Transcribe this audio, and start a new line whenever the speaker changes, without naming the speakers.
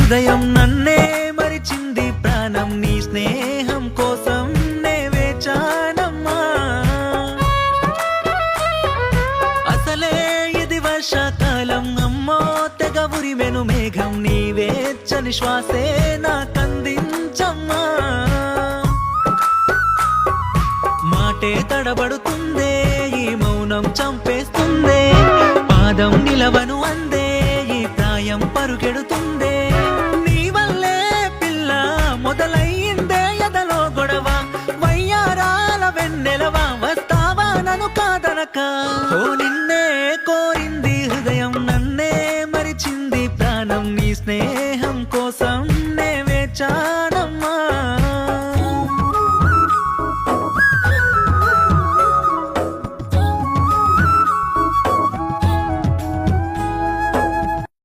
హృదయం నన్నే మరిచింది ప్రాణం నీ స్నేహం కోసం నే వేచానమ్మా అసలే ఇది వర్షాకాలం అమ్మో తెగ ఉరిమెను మేఘం నీ వేచ్చని శ్వాసే నాకందించమ్మా మాటే తడబడుతుందే ఈ మౌనం చంపేస్తుందే పాదం నిలవను అందే ఈ ప్రాయం పరుగెడుతుందే నీ వల్లే పిల్ల మొదలయ్యిందే ఎదలో గొడవ వయ్యారాల వెన్నెలవా వస్తావా నన్ను కాదనక ఓ నిన్నే కోరింది హృదయం నన్నే మరిచింది ప్రాణం నీ స్నేహం